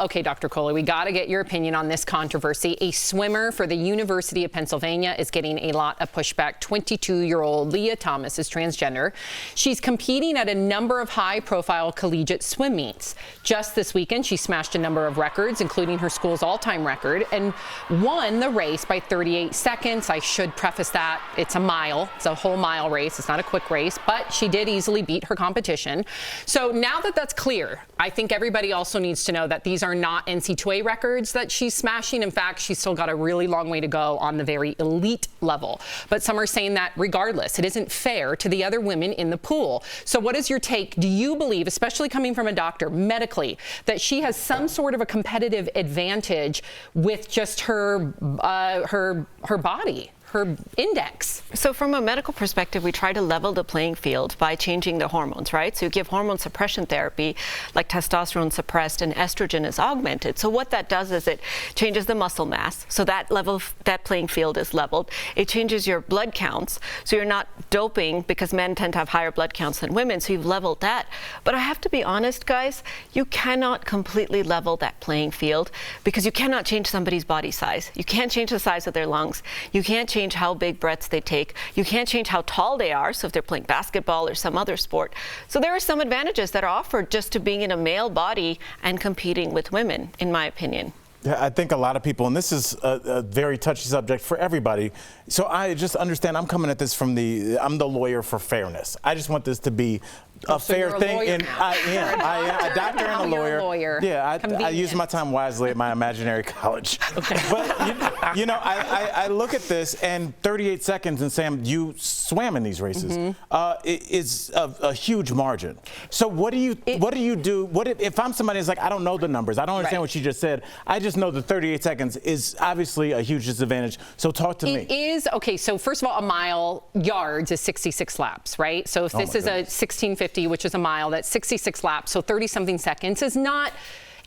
okay, Dr. Coley, we got to get your opinion on this controversy. A swimmer for the University of Pennsylvania is getting a lot of pushback. 22-year-old Lia Thomas is transgender. She's competing at a number of high-profile collegiate swim meets. Just this weekend, she smashed a number of records, including her school's all-time record, and won the race by 38 seconds. I should preface that it's a mile. It's a whole mile race. It's not a quick race, but she did easily beat her competition. So now that that's clear, I think everybody also needs to know that these are not NCAA records that she's smashing. In fact, she's still got a really long way to go on the very elite level. But some are saying that regardless, it isn't fair to the other women in the pool. So what is your take? Do you believe, especially coming from a doctor medically, that she has some sort of a competitive advantage with just her body? Her index? So from a medical perspective, we try to level the playing field by changing the hormones, right? So you give hormone suppression therapy, like testosterone suppressed and estrogen is augmented. So what that does is it changes the muscle mass. So that playing field is leveled. It changes your blood counts. So you're not doping because men tend to have higher blood counts than women. So you've leveled that. But I have to be honest, guys, you cannot completely level that playing field because you cannot change somebody's body size. You can't change the size of their lungs. You can't change how big breaths they take. You can't change how tall they are, so if they're playing basketball or some other sport. So there are some advantages that are offered just to being in a male body and competing with women, in my opinion. Yeah, I think a lot of people, and this is a very touchy subject for everybody, so I just understand, I'm coming at this from I'm the lawyer for fairness. I just want this to be a fair thing. And I am a doctor and a lawyer. Yeah, I use my time wisely at my imaginary college. Okay. But, you know, I look at this, and 38 seconds, and Sam, you swam in these races, is a huge margin. So what do you do? If I'm somebody that's like, I don't know the numbers, I don't understand what you just said, I just know that 38 seconds is obviously a huge disadvantage. So talk to me. It is, okay, so first of all, a mile yards is 66 laps, right? So if this is a 1650, which is a mile, that's 66 laps, so 30-something seconds is not,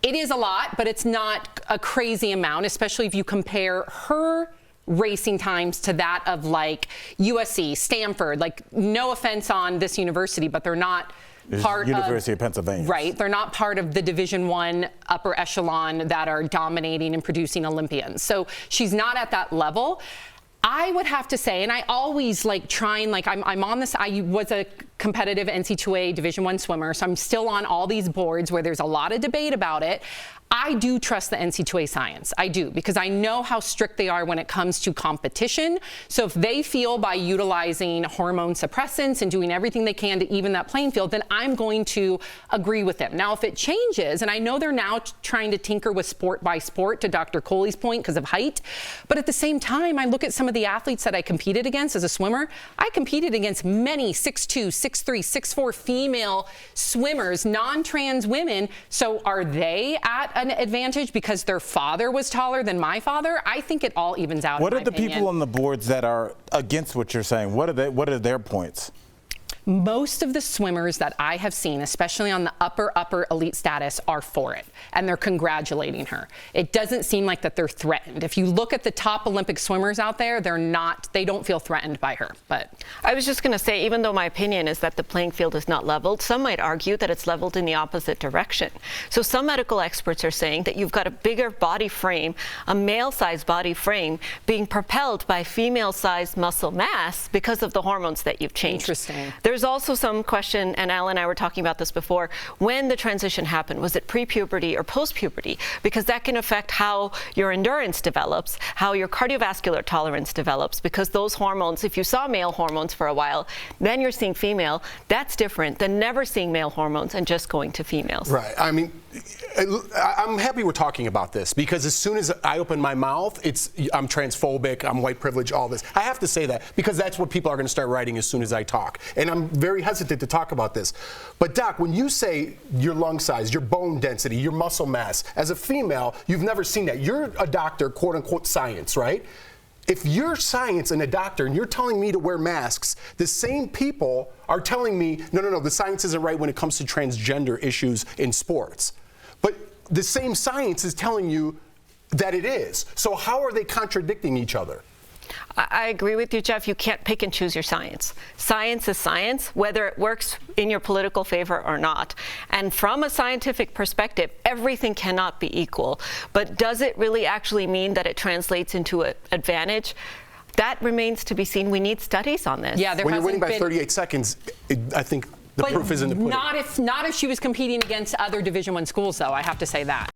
it is a lot, but it's not a crazy amount, especially if you compare her racing times to that of like USC, Stanford. Like, no offense on this university, but they're not part University of Pennsylvania. Right. They're not part of the Division I upper echelon that are dominating and producing Olympians. So she's not at that level. I would have to say, and I always like trying, like I'm on this, I was a competitive NCAA Division I swimmer, so I'm still on all these boards where there's a lot of debate about it. I do trust the NCAA science. I do, because I know how strict they are when it comes to competition. So if they feel by utilizing hormone suppressants and doing everything they can to even that playing field, then I'm going to agree with them. Now, if it changes, and I know they're now trying to tinker with sport by sport, to Dr. Coley's point, because of height, but at the same time, I look at some of the athletes that I competed against as a swimmer. I competed against many 6'2", 6'3", 6'4" female swimmers, non-trans women. So are they at an advantage because their father was taller than my father? I think it all evens out. What are the people on the boards that are against what you're saying? What are their points? Most of the swimmers that I have seen, especially on the upper elite status, are for it, and they're congratulating her. It doesn't seem like that they're threatened. If you look at the top Olympic swimmers out there, they don't feel threatened by her. But I was just going to say, even though my opinion is that the playing field is not leveled, some might argue that it's leveled in the opposite direction. So some medical experts are saying that you've got a bigger body frame, a male-sized body frame, being propelled by female-sized muscle mass because of the hormones that you've changed. Interesting. There's also some question, and Al and I were talking about this before, when the transition happened. Was it pre-puberty or post-puberty? Because that can affect how your endurance develops, how your cardiovascular tolerance develops, because those hormones, if you saw male hormones for a while, then you're seeing female, that's different than never seeing male hormones and just going to females. Right. I mean, I'm happy we're talking about this, because as soon as I open my mouth, I'm transphobic, I'm white privilege, all this. I have to say that because that's what people are going to start writing as soon as I talk. And I'm very hesitant to talk about this. But Doc, when you say your lung size, your bone density, your muscle mass, as a female, you've never seen that. You're a doctor, quote unquote science, right? If you're science and a doctor and you're telling me to wear masks, the same people are telling me, no, the science isn't right when it comes to transgender issues in sports. But the same science is telling you that it is. So how are they contradicting each other? I agree with you, Jeff. You can't pick and choose your science. Science is science, whether it works in your political favor or not. And from a scientific perspective, everything cannot be equal. But does it really actually mean that it translates into an advantage? That remains to be seen. We need studies on this. Yeah, when you're winning by 38 seconds, I think the proof is in the pudding. Not if she was competing against other Division I schools, though. I have to say that.